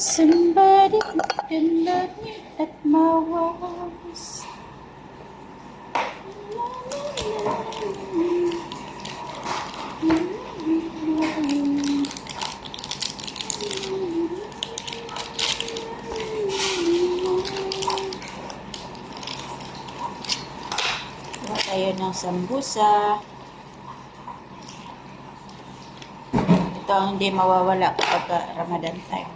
Somebody who can love me at my worst. Gawa tayo ng sambusa. Ito ang hindi mawawala kapag Ramadan time.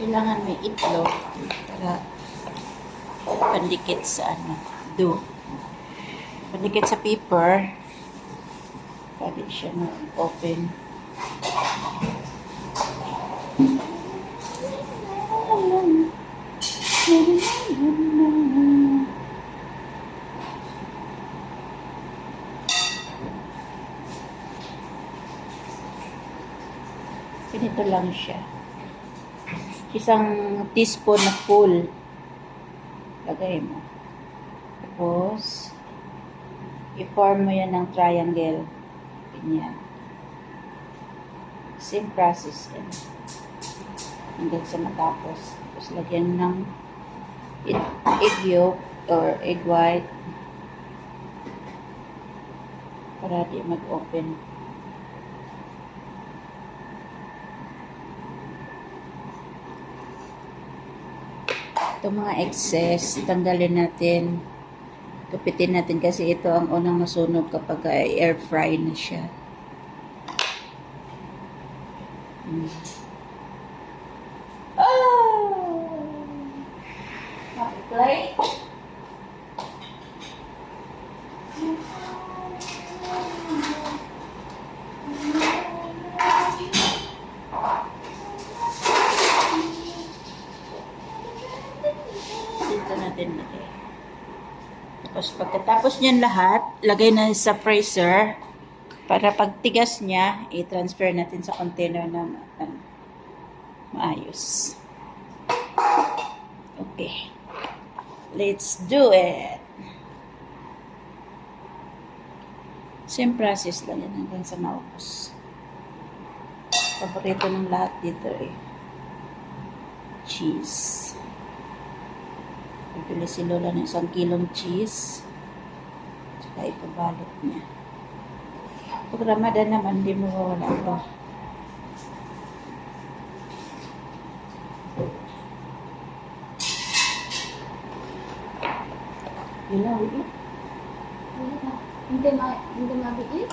Kailangan may itlog para pandikit sa dough. Pandikit sa paper. Pwede siya na-open. Ganito lang siya. Isang teaspoon na full. Lagay mo. Tapos, i-form mo yan ng triangle. Ganyan. Same process yan. Hanggang sa matapos. Tapos, lagyan ng egg yolk or egg white para di mag-open. Itong mga excess, tanggalin natin. Kapitin natin kasi ito ang unang masunog kapag air fry na siya. Oh! Play. Dito natin lagay. Tapos pagkatapos niyan lahat, lagay na sa freezer para pagtigas niya, i-transfer natin sa container na maayos. Okay. Let's do it. Same process lang yan hanggang sa maubos. Paborito ng lahat dito cheese. Bibili si Lola ng 1 kilong cheese. Tsaka ipabalot niya. Pag Ramadan naman, hindi mo mawala ito. Yula, wili. Hindi mabiit?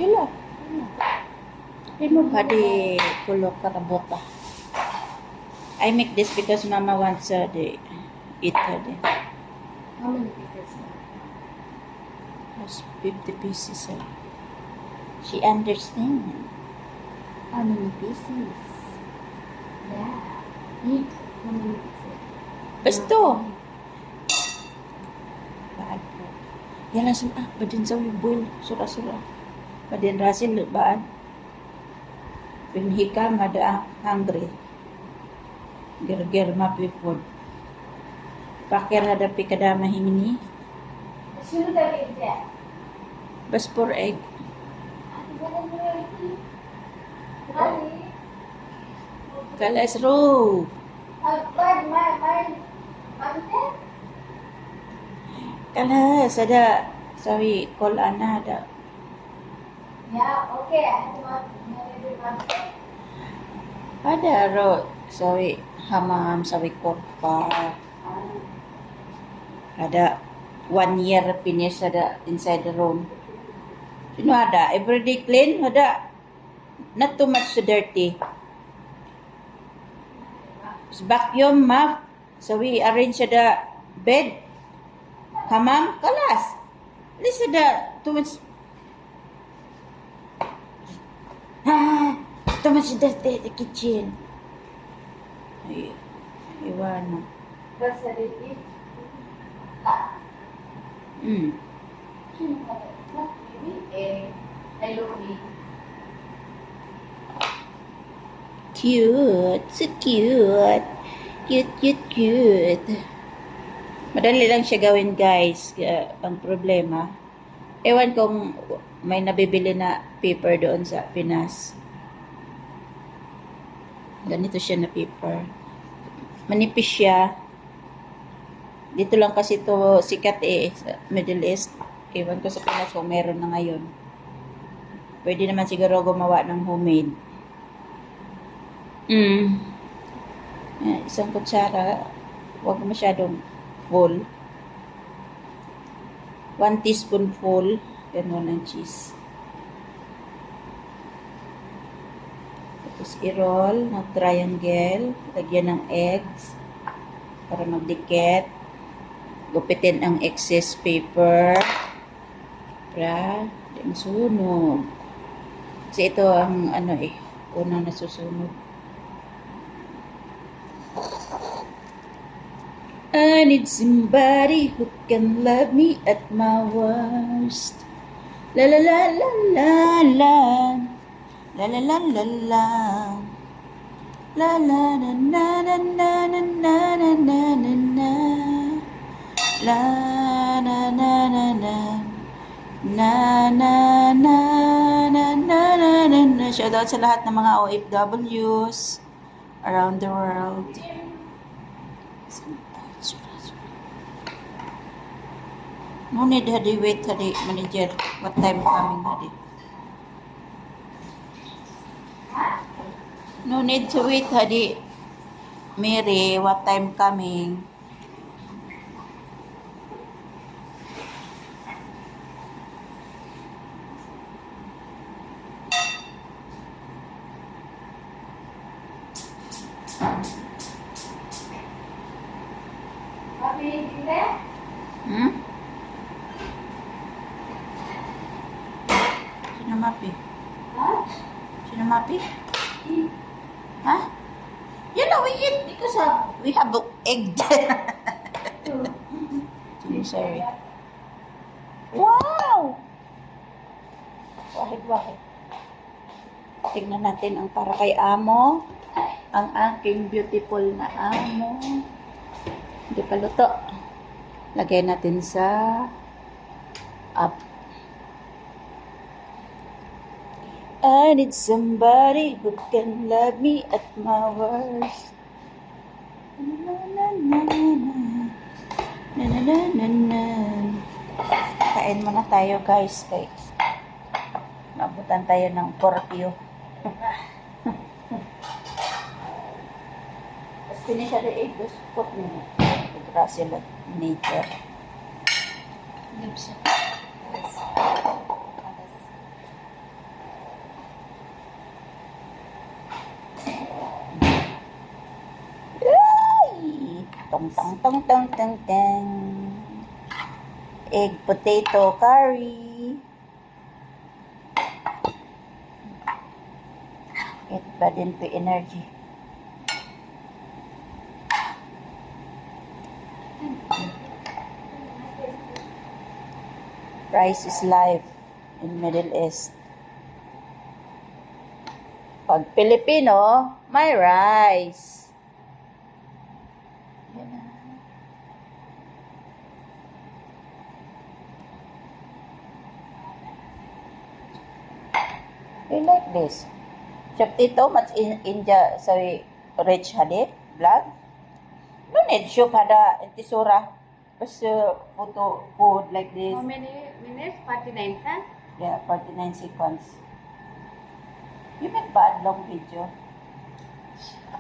Yula. Hindi mo ba di kulok karabota? I make this because Mama wants the eat her. How many pieces? That's 50 pieces. She understands. How many pieces? Yeah. Eat. How many pieces? Basto. Baan po. Yan lang sila. Badin sa boil. Sura-sura. Badin rasil. Baan. Pinhika mada hungry. Ger-ger mapi food. Pakir hada pikada mahingini. Should I eat that? Bas for egg. Kalas ro. Kalas ada sawi kol ana ada. Yeah, okay. Ada ro sawi hamam sawi korpa. Ada 1 year finish ada inside the room. Sino ada? Everyday clean? Ada. Not too much dirty. Vacuum map. So we arrange the bed. Hamam kalas. At least ada too much. Too much dirty the kitchen. Ay, iwan. That's what it is. Hmm. Kay Lomi. Cute. So cute. Cute, cute, cute. Madali lang siya gawin, guys. Ang problema, ewan kung may nabibili na paper doon sa Pinas. Ganito siya na paper. Manipis siya. Dito lang kasi to sikat sa Middle East. Ewan ko sa Pinas kung meron na ngayon. Pwede naman siguro gumawa ng homemade. Isang kutsara. Huwag masyadong full. 1 teaspoonful. Ganun ng cheese. Tapos i-roll ng triangle. Lagyan ng eggs. Para magdikit. Gupitin ang excess paper. Para di masunog. Kasi ito ang unang nasusunog. I need somebody who can love me at my worst. La la la la la la. La la la la la. La la na na na na na na na na na na. La na na na na. Na na na na na na na na. Shoutout sa lahat ng mga OFWs around the world. No need, hadi. Wait, hadi. Manager, what time coming, hadi? No need to wait, hadi. Mary, what time coming? Papi, hindi? Sinamapi? Ha? Sinamapi? Ha? Yan na, we eat because we have egg. Sorry. Wow! Wahid-wahid. Tingnan natin ang para kay amo. Ang aking beautiful na amo. Hindi pa luto. Lagay natin sa up. I need somebody who can love me at my worst. Na na na na. Na na na na na. Kain muna tayo, guys. Kay mabutan tayo ng curfew. As finish at the 8, just put me the Brazil nature. Lips. Tong tong tong tong tong tong. Egg potato curry. It ba din to energy. Rice is life in Middle East. Pag Pilipino, may rice. Yan na. I like this. Chef Tito, much in India, sorry, rich hadit, vlog. No need soup hada tisura. Bas photo food like this. How many minutes? 49, sir? Yeah, 49 seconds. You make bad long video.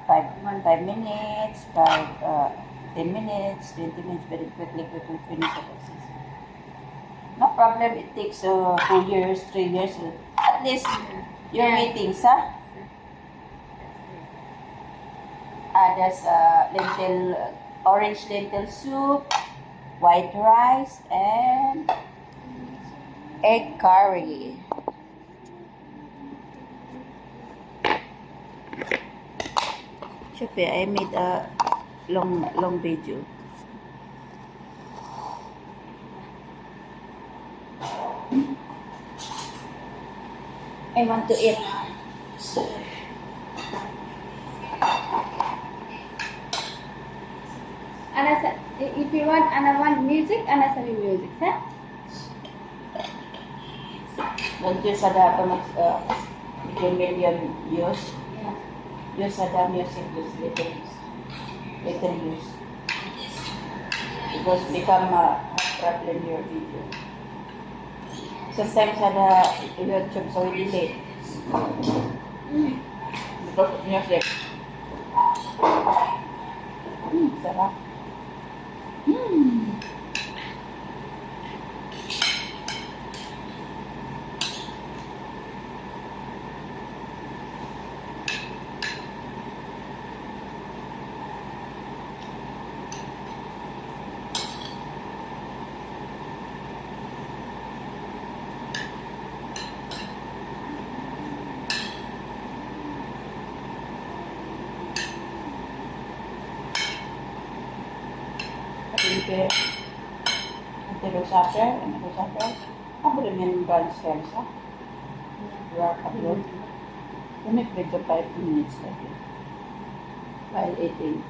5 minutes, 10 minutes, 20 minutes, very quickly finish the process. No problem, it takes 2 years, 3 years. At least, you're waiting, sa? There's orange lentil soup, white rice, and egg curry. Siyempre, I made a long video. I want to eat. If you want, Anna want music, Anna sabi music, ha? Don't use ada million use. Yeah. Use ada music, use little use. Because become a problem your video. Sometimes ada YouTube so we delete. Because of music. Sarap. Ante Rosaper, apa dengan branch Elsa? Work upload. Make video 5 minutes lagi. While eating.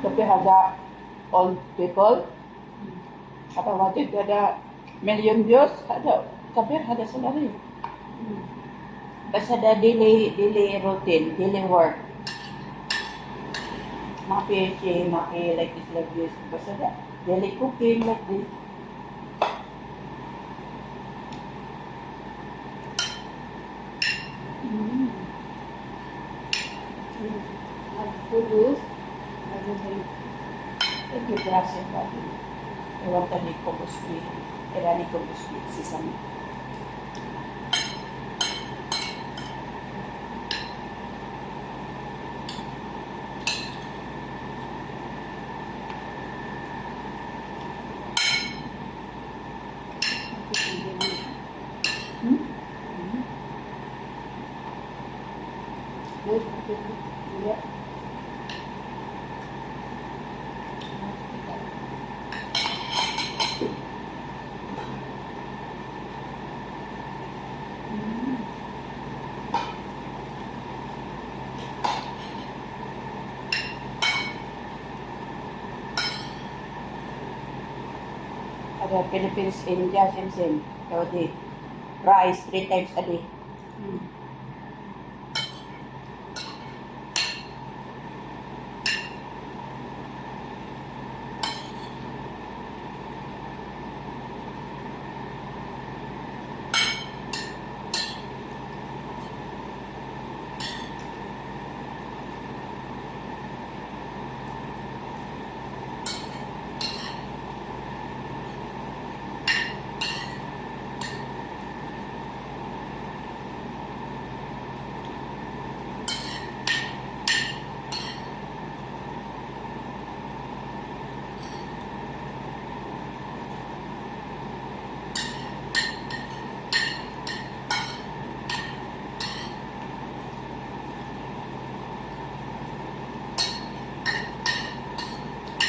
Tapi ada old people, apa waktu itu ada million views, ada tapi ada salary. Basta ada daily routine, daily work. Mapi like this. Basta da daily cooking like this. Kudus. Thank you, gracias, Papi. Ewan tadi ko buswi. Erani ko buswi si Sami. Yeah. Ada Philippines, India, same. Saudi. Rice 3 times a day.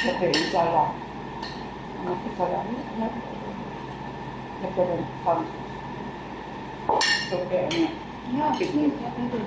Okay, inshallah. Ano ko pala? Nagkaroon pang. So, kaya ano? Yeah, please, I do.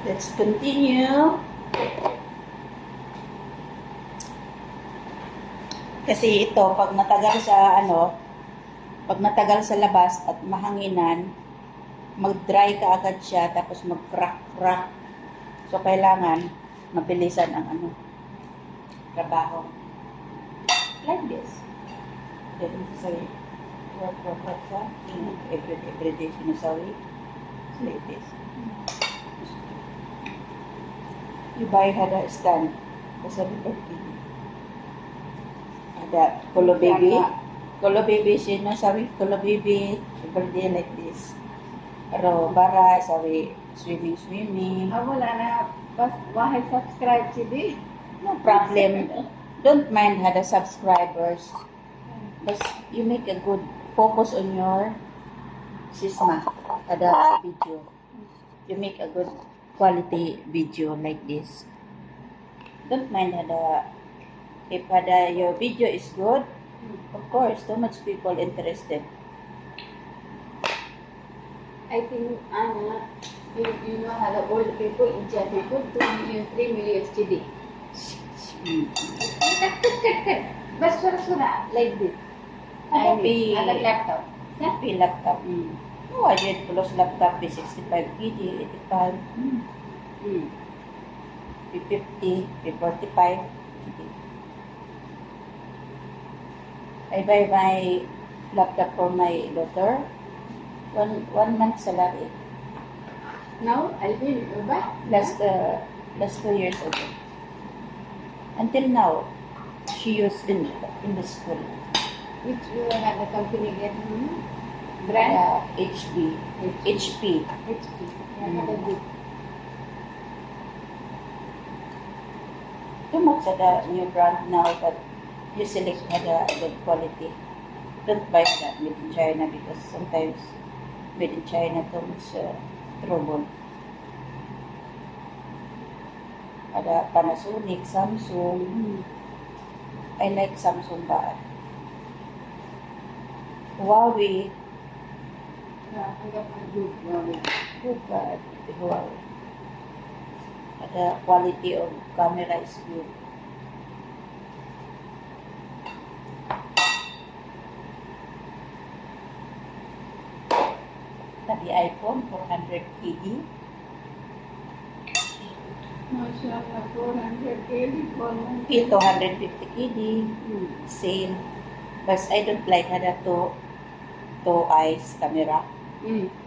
Let's continue. Kasi ito, pag matagal sa labas at mahanginan, mag-dry ka agad siya, tapos mag-crack. So, kailangan mabilisan ang trabaho. Like this. Then sabi, work sa, every day sinasabi. Like this. You buy hada stand. Basta birthday. Ada Kolo baby. Kolo baby sinasabi, Kolo baby. Birthday like this. Pero bara sabi, swimming. Wala na. Bas, wahai subscribe sidi. No problem. Don't mind hada subscribers. But you make a good focus on your sisma, hada video. You make a good quality video like this. Don't mind hada, if hada your video is good, of course, too much people interested. I think, Anna, you know how the old people, India people, 2 million, 3 million HD. Cut. Bas sura like this. Happy, Ada laptop. happy laptop. Oh, I did plus laptop is 65 GB, 85, 50, 45 GB. I buy my laptop for my daughter. One month salary. Now, I'll be back. Last 2 years ago. Until now, she used in the school. Which you have the company get brand? HP. HP. Yeah, that is Too much at the new brand now, but you select the good quality. Don't buy that made in China because sometimes made in China too much trouble. Ada Panasonic, Samsung. I like Samsung ba? Huawei. Yeah, I got a good one. Good ba? Huawei. The quality of camera is good. The iPhone 480. Mashallah, 400 KD for one. Feel 250 KD. Sale. But I don't like the two eyes camera.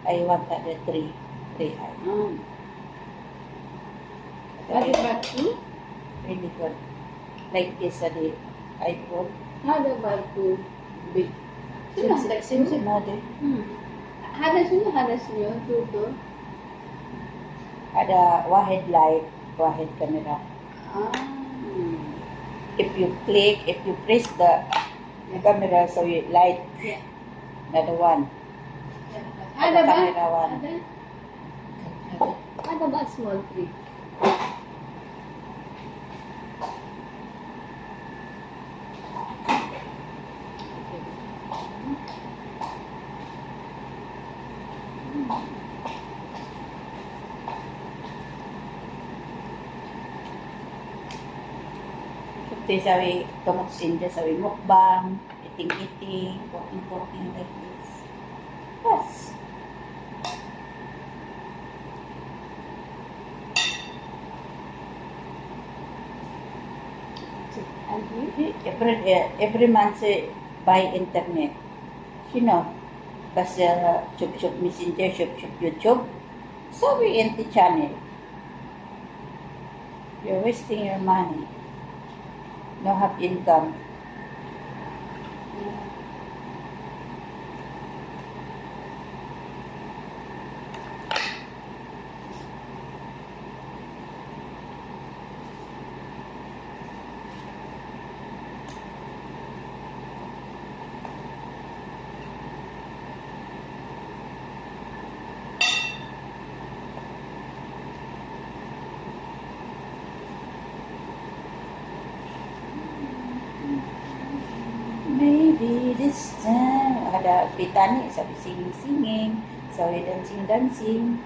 I want the three eyes. What about two? Really good. Like this the iPhone. How about two? Big. Same model. Ada sino two. Ada wahid light, wahid camera. If you press the camera, so you light Yeah. another one. Ada ba? Camera one. Ada ba small tree? Ito sabi, tumok sinja sabi mukbang, iting-iting, walking like this. Yes. And you? Every month buy internet. Sino? Bas Shop Messenger, Shop YouTube. Sabi empty channel. You're wasting your money. No have income. Maybe this time ada Pitani sabi singing, sabi dancing.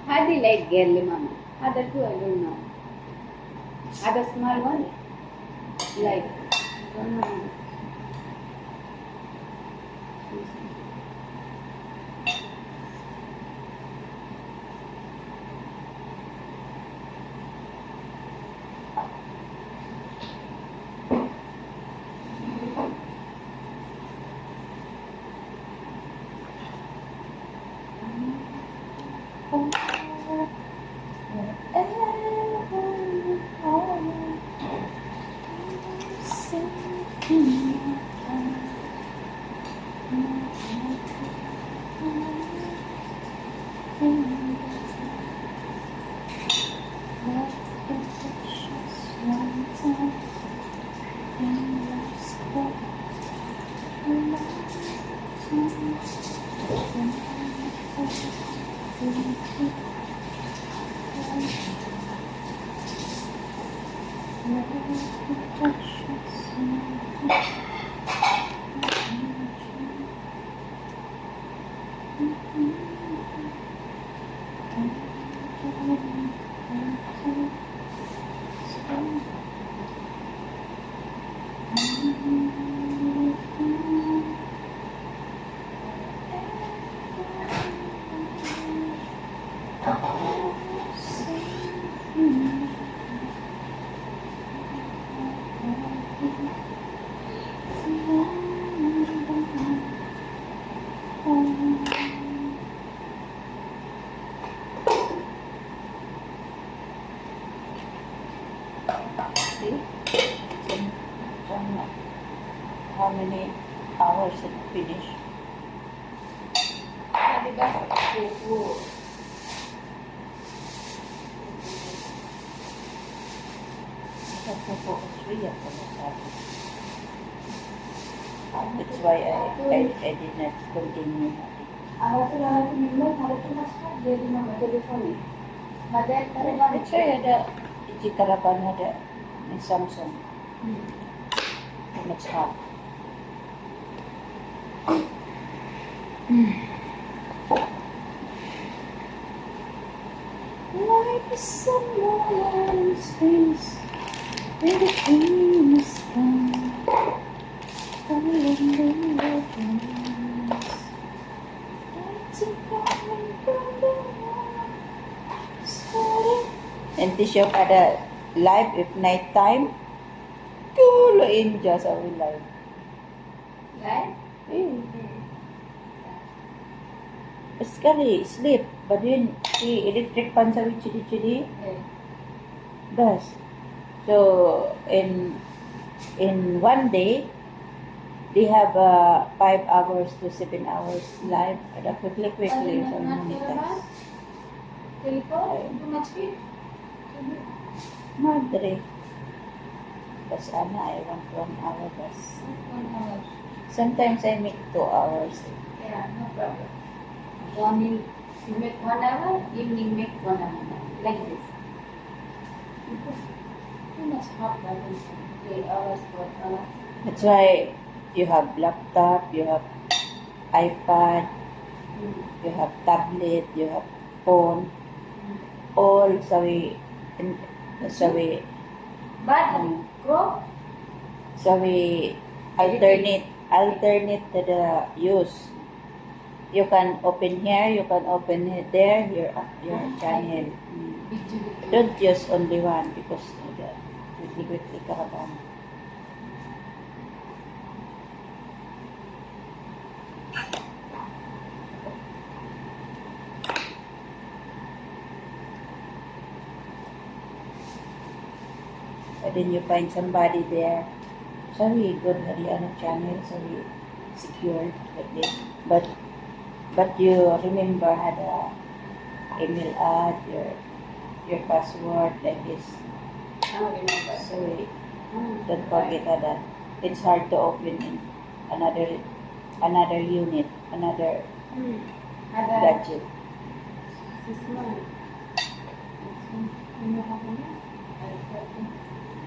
How do you like girly mama? Ada two, I don't know. Ada small one? Like, don't know. See? How many hours it finish? Di ba? Pupo. That's why I did not continue. Harap sila natin yung harap sila sa jadi mama telepon eh. Madal tayo ba? That's why ada iji karapan ada ni Samsung. Too much hot. Life is somewhere in space, where the dream is gone, falling in the dreams. Lights are coming from the wall, starting. And this shop ada live if night time. Tulo in just our live. Right? Sekali sleep, but then si electric pan sa chidi does. So in one day they have 5 hours to 7 hours live. Ada quickly sa monitor. Telepon? Too much speed? Madre. Bas ana I want 1 hour bas. 1 hour. Sometimes I make 2 hours. Yeah, no problem. Morning, you make 1 hour, evening make 1 hour. Like this. Too much hot buttons. 3 hours, 4 hours. That's why you have laptop, you have iPad, you have tablet, you have phone, all sawi But, crop, alternate to the use. You can open here, you can open it there, your channel. Don't use only one because quickly karaban. And then you find somebody there. Sorry, good Haryana channel, sorry, secure like this. But you remember had a email ad, your password like this. I don't remember. Sorry, don't forget that. It's hard to open in another unit, another Ada gadget. 6 months.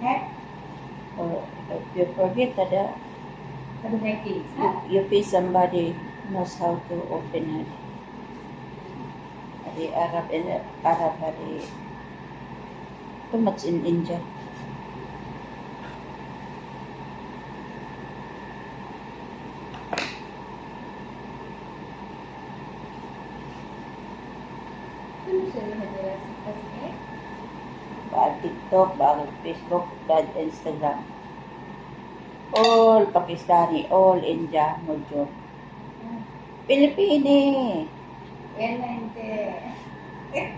Hack? Or if you forget that, Ada hacking. you pay somebody knows how to open it. The Arab hari too much in India. Ano siya nila sa Facebook? Bad TikTok, bad Facebook, bad Instagram. All Pakistani, all India, mojo. Pilipini.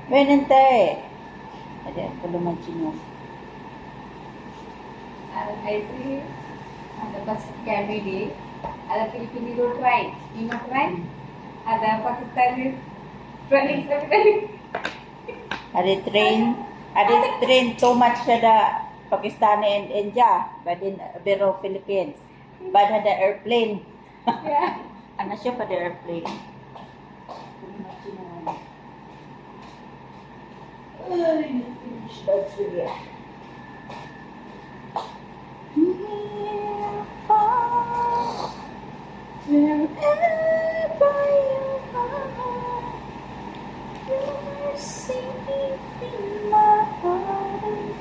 Benente. Ada kuluman sino. I see ada bus ada Filipino try. You know try? Ada Pakistani Running sa running. Train too much sa the Pakistani and India, but in Biro Philippines. But the airplane. Yeah. Ano siya pa the airplane? Ay, finish that sila. Wherever you are, you're safe in my heart.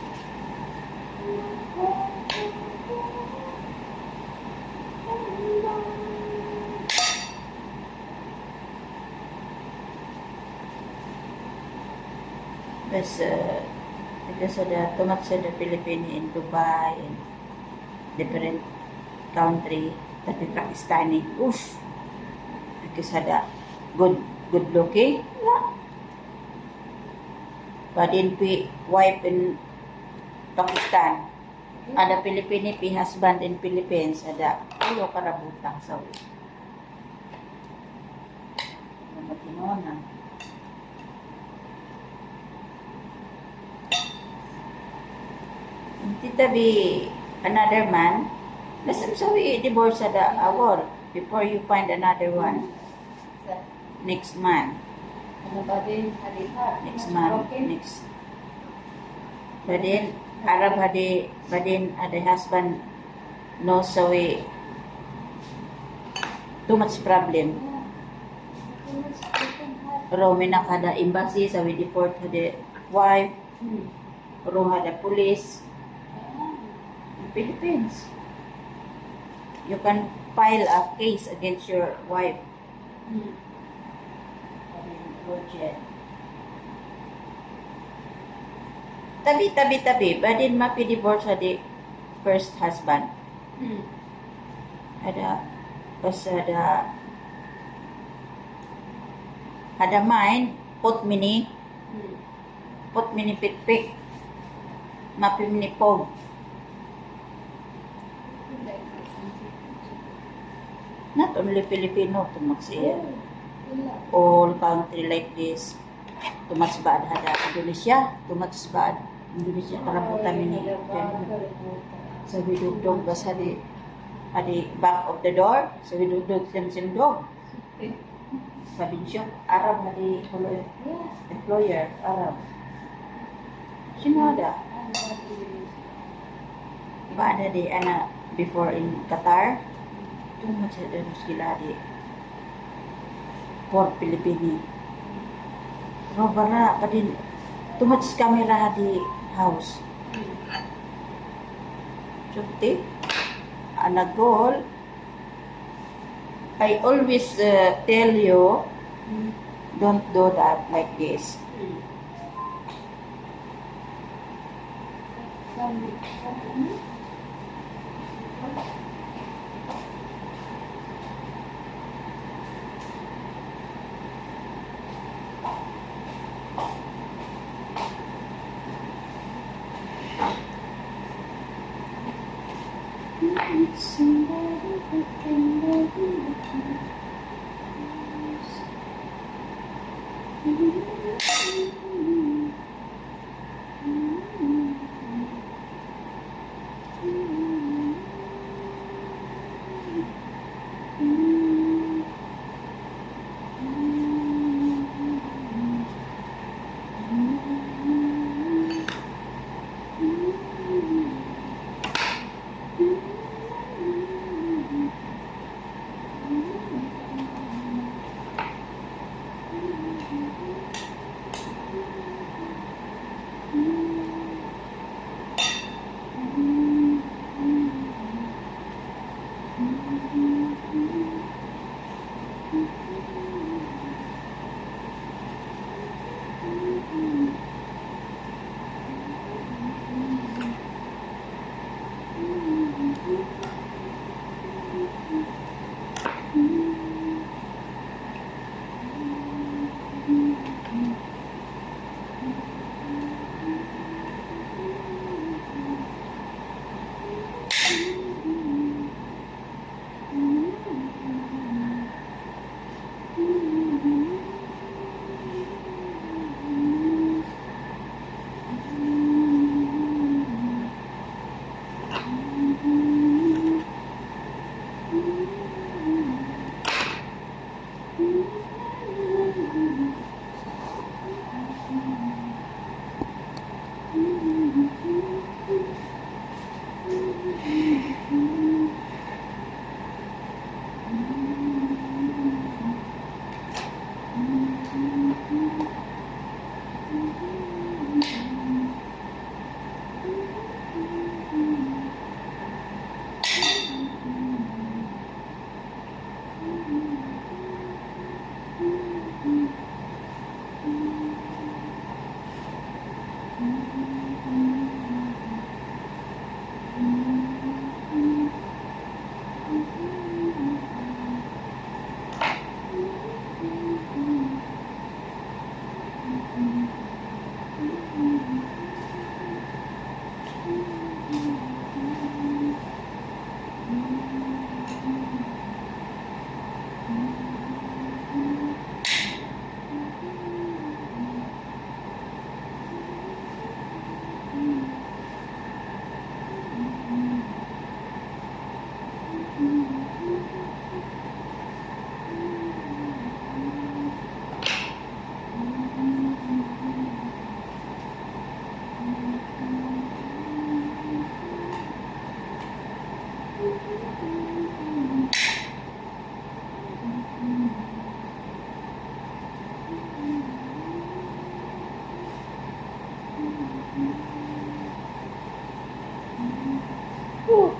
Because ada too much sa the Philippines in Dubai and different country tapi Pakistani. Oof. Because ada good looking. La. Padin pi wife in Pakistan. Ada Pilipini pi husband in Philippines. Ada ulo karabutang sa ulo. Matinonan. Tita be another man. So we divorce sa the award before you find another one. Next month. Ano ba din? Halipat. Next month. Next. But then Arab hadi badin ada husband no so we too much problem. Romi na kada embassy so we deport hadi wife. Ro hada police. Philippines. You can file a case against your wife. Tabi. Badin mapi divorce sa di first husband. Ada mind put mini pik mapi mini pog. Not only Filipino, tumaksiya. All country like this. Tumaksbad hada Indonesia, tumaksbad Indonesia karabutan ini. So we dugdog bas hadi back of the door. So we dugdog sim dog. Sabi siya, Arab hadi employer Arab. Sino ada? Ba ada di ana before in Qatar. Too much ada muskila di for Pilipini. Robara padin too much camera di house. Chukti anagol. I always tell you don't do that like this. Somebody who can love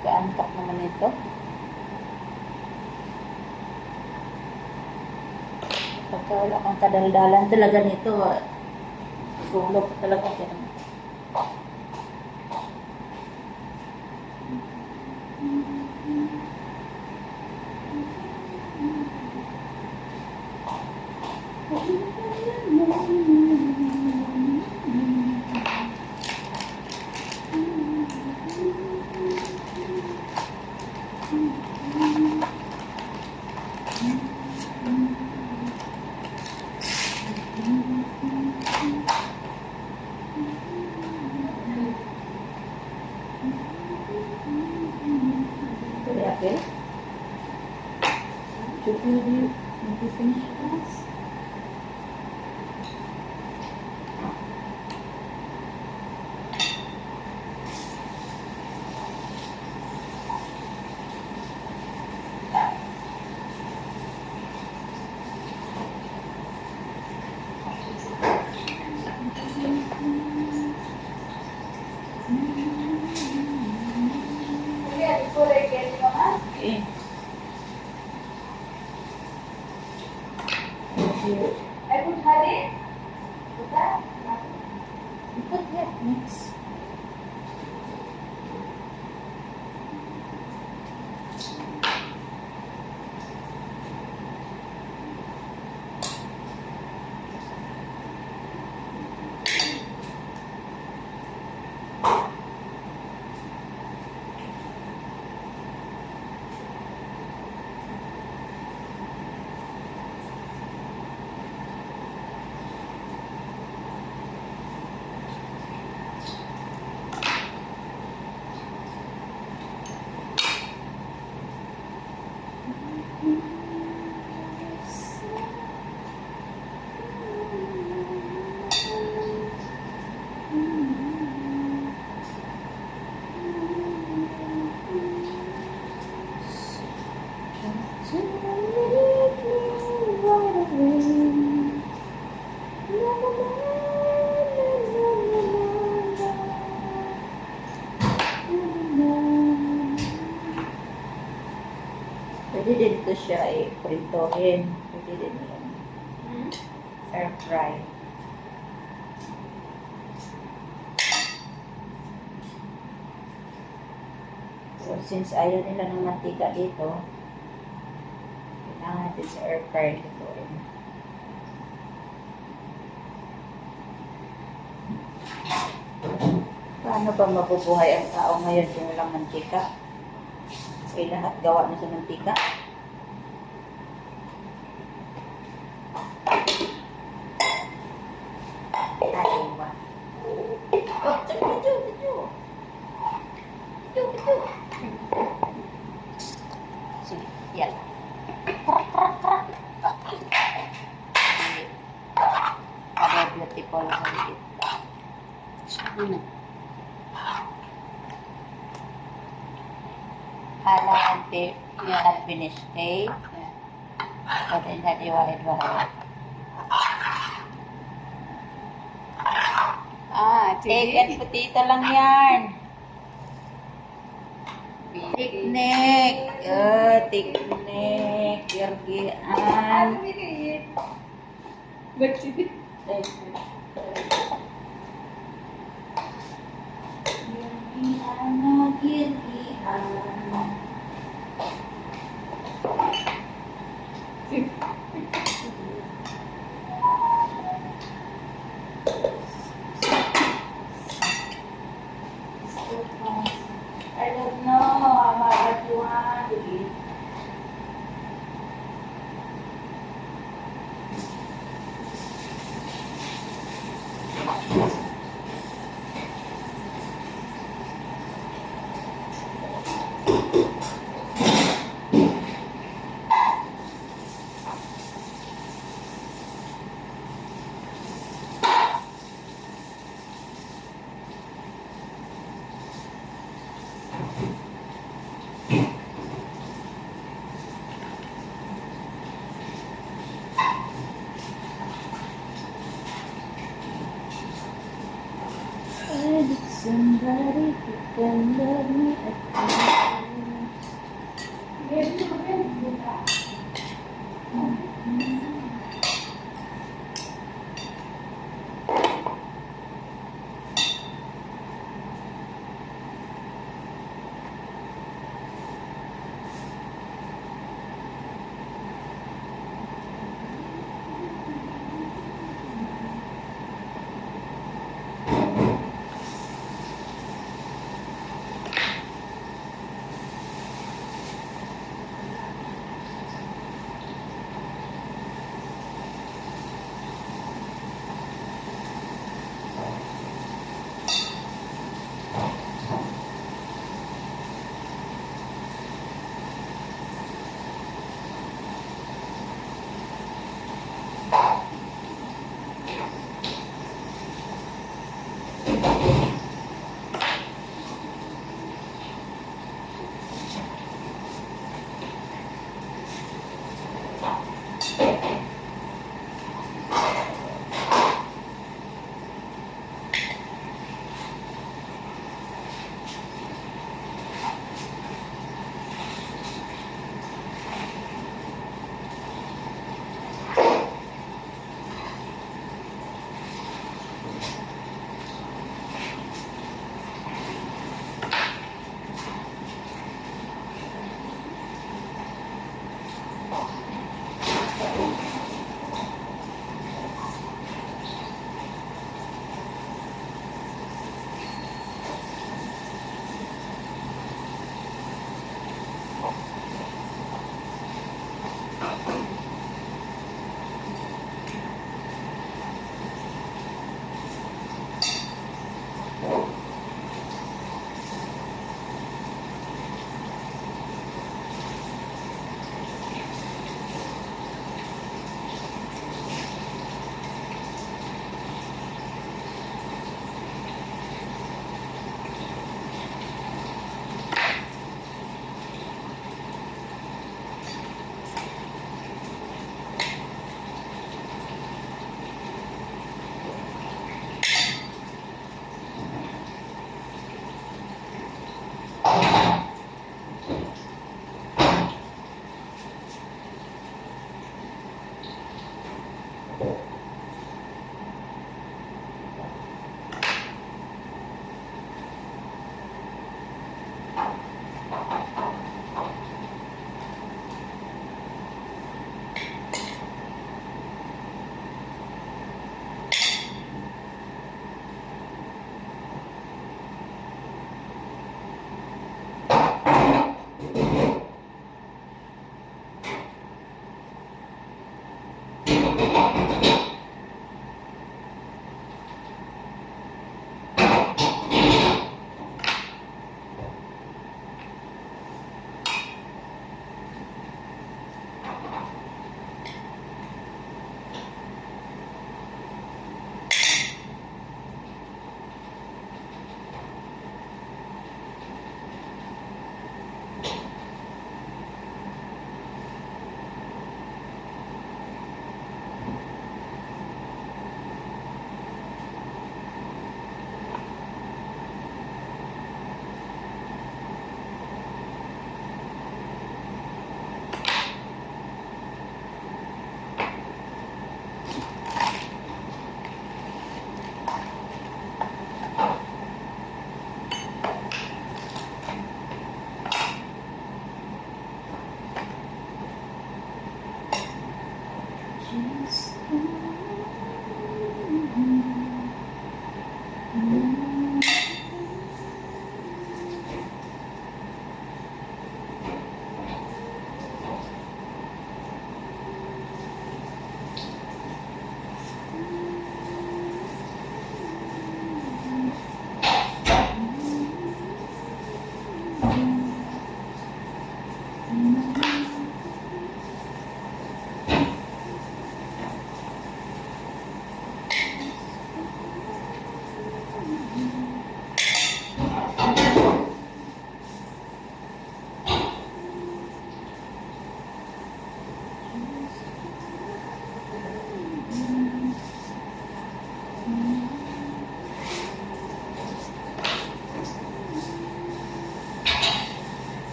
Kaantak naman ito. Pagka wala kang kadaldalan talaga nito, sulok talaga siya. Okay. Should we finish this? Okay. I put her in. Put that. Put that mix. Pwede din ito siya i-pritohin. Pwede din yan. Air fry. So, since ayaw nila ng mantika dito, kailangan natin sa air fry lutuin. Paano ba mabubuhay ang tao ngayon kung walang mantika? Kasi lahat gawa na sa mantika. Aywa. Oh, video. Sige, yan. Para beautiful sa likit. Ano? Nanti you had finished cake, but then had iwahid-wahid. Egg and potato lang yan. Tiknik. Tiknik. Girgian. Girgian. I don't know what you want to eat. somebody who can love me at my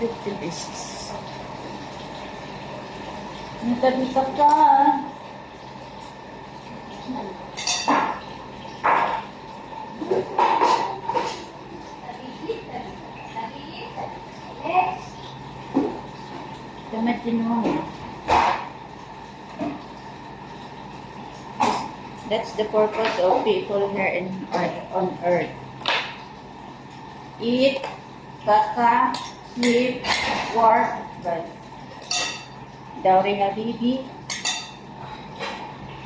50 pesos. Nagkabita ka. Matino. That's the purpose of people here on earth. Eat, kaka, sleep, work, but Dowry Habibi.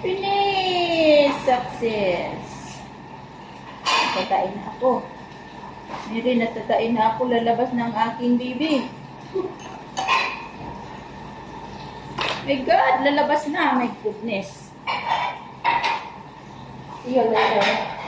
Finish! Success! Natatain na ako. Hindi, natatain na ako. Lalabas ng aking bibi. My God, lalabas na. My goodness. See you later.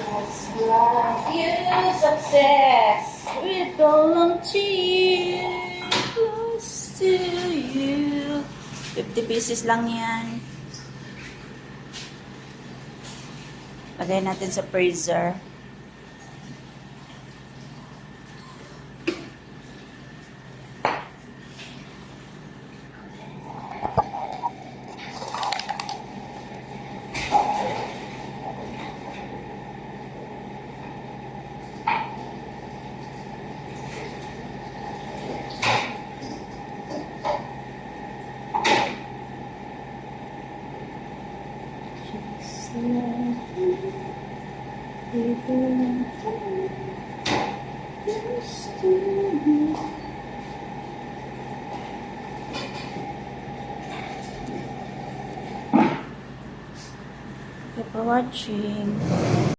Just like you, success will belong to you, close to you. 50 pieces lang yan. Lagay natin sa freezer. Thank you for watching.